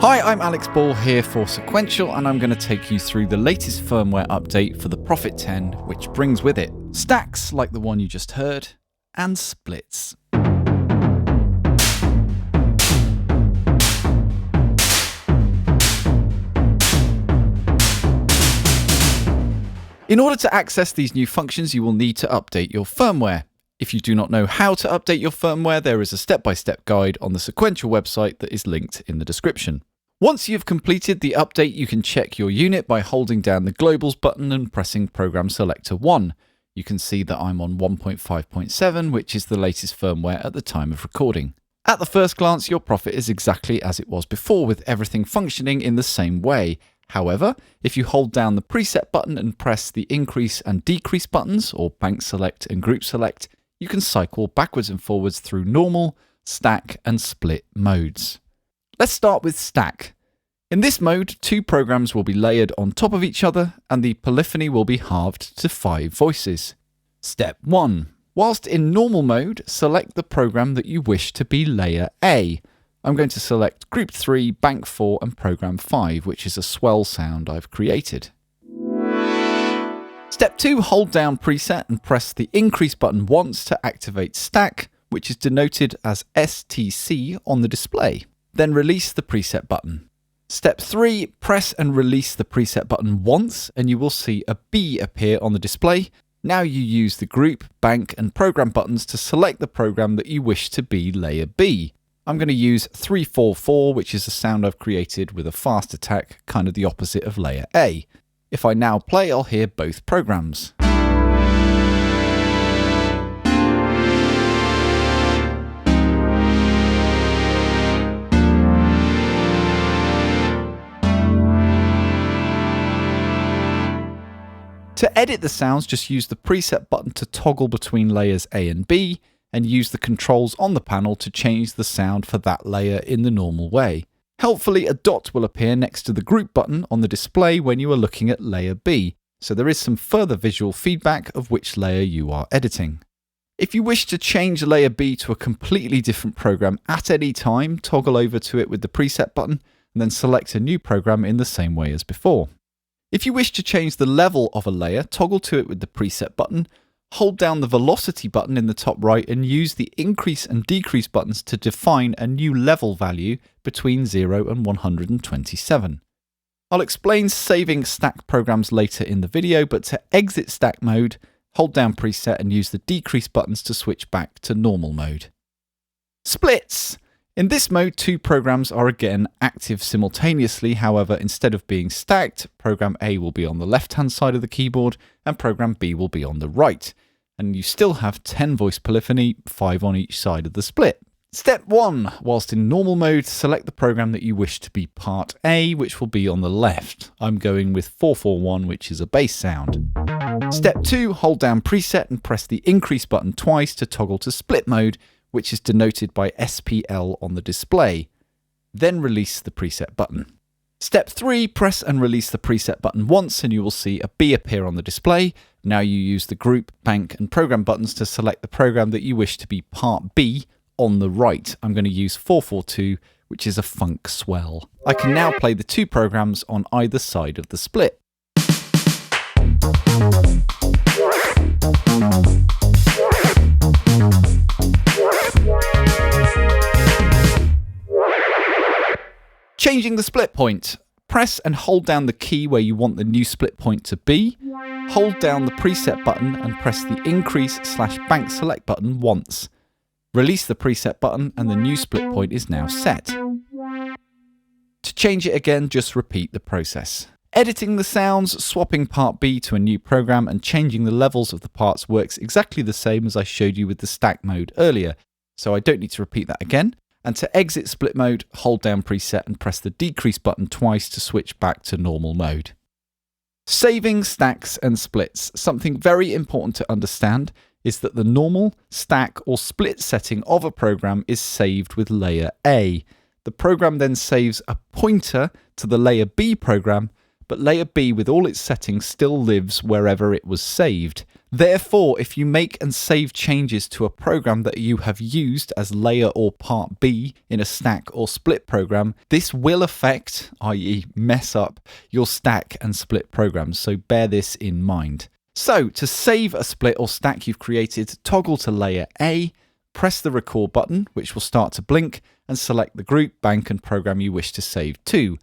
Hi, I'm Alex Ball here for Sequential, and I'm going to take you through the latest firmware update for the Prophet-10, which brings with it stacks like the one you just heard, and splits. In order to access these new functions, you will need to update your firmware. If you do not know how to update your firmware, there is a step-by-step guide on the Sequential website that is linked in the description. Once you've completed the update, you can check your unit by holding down the Globals button and pressing Program Selector 1. You can see that I'm on 1.5.7, which is the latest firmware at the time of recording. At the first glance, your Prophet is exactly as it was before, with everything functioning in the same way. However, if you hold down the Preset button and press the Increase and Decrease buttons, or Bank Select and Group Select, you can cycle backwards and forwards through normal, stack, and split modes. Let's start with stack. In this mode, two programs will be layered on top of each other, and the polyphony will be halved to 5 voices. Step 1. Whilst in normal mode, select the program that you wish to be layer A. I'm going to select Group 3, Bank 4, and Program 5, which is a swell sound I've created. Step 2, hold down Preset and press the Increase button once to activate Stack, which is denoted as STC on the display. Then release the Preset button. Step 3, press and release the Preset button once, and you will see a B appear on the display. Now you use the Group, Bank, and Program buttons to select the program that you wish to be layer B. I'm going to use 344, which is a sound I've created with a fast attack, kind of the opposite of layer A. If I now play, I'll hear both programs. To edit the sounds, just use the Preset button to toggle between layers A and B, and use the controls on the panel to change the sound for that layer in the normal way. Helpfully, a dot will appear next to the Group button on the display when you are looking at layer B, so there is some further visual feedback of which layer you are editing. If you wish to change layer B to a completely different program at any time, toggle over to it with the Preset button, and then select a new program in the same way as before. If you wish to change the level of a layer, toggle to it with the Preset button, hold down the Velocity button in the top right, and use the Increase and Decrease buttons to define a new level value between 0 and 127. I'll explain saving stack programs later in the video, but to exit stack mode, hold down Preset and use the Decrease buttons to switch back to normal mode. Splits! In this mode, two programs are again active simultaneously. However, instead of being stacked, Program A will be on the left-hand side of the keyboard and Program B will be on the right. And you still have 10 voice polyphony, 5 on each side of the split. Step 1. Whilst in normal mode, select the program that you wish to be part A, which will be on the left. I'm going with 441, which is a bass sound. Step 2. Hold down Preset and press the Increase button twice to toggle to split mode, which is denoted by SPL on the display. Then release the Preset button. Step 3, press and release the Preset button once and you will see a B appear on the display. Now you use the Group, Bank and Program buttons to select the program that you wish to be part B on the right. I'm going to use 442, which is a funk swell. I can now play the two programs on either side of the split. Changing the split point. Press and hold down the key where you want the new split point to be. Hold down the Preset button and press the Increase/Bank Select button once. Release the Preset button and the new split point is now set. To change it again, just repeat the process. Editing the sounds, swapping part B to a new program and changing the levels of the parts works exactly the same as I showed you with the stack mode earlier, so I don't need to repeat that again. And to exit split mode, hold down Preset and press the Decrease button twice to switch back to normal mode. Saving stacks and splits. Something very important to understand is that the normal, stack or split setting of a program is saved with layer A. The program then saves a pointer to the layer B program, but layer B with all its settings still lives wherever it was saved. Therefore, if you make and save changes to a program that you have used as layer or part B in a stack or split program, this will affect, i.e. mess up, your stack and split programs, so bear this in mind. So, to save a split or stack you've created, toggle to layer A, press the record button, which will start to blink, and select the group, bank and program you wish to save to.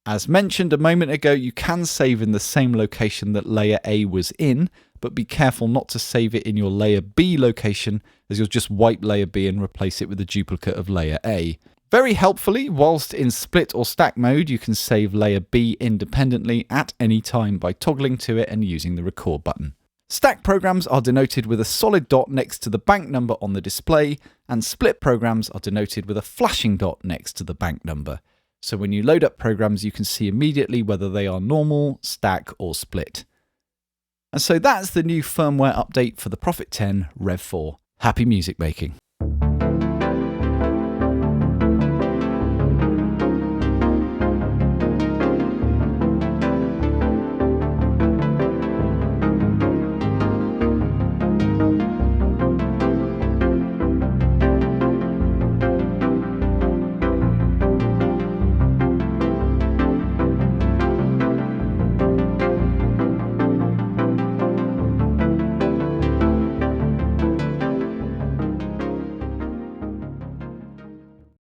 As mentioned a moment ago, you can save in the same location that layer A was in, but be careful not to save it in your layer B location, as you'll just wipe layer B and replace it with a duplicate of layer A. Very helpfully, whilst in split or stack mode, you can save layer B independently at any time by toggling to it and using the record button. Stack programs are denoted with a solid dot next to the bank number on the display, and split programs are denoted with a flashing dot next to the bank number. So when you load up programs, you can see immediately whether they are normal, stack, or split. And so that's the new firmware update for the Prophet-10 Rev 4. Happy music making.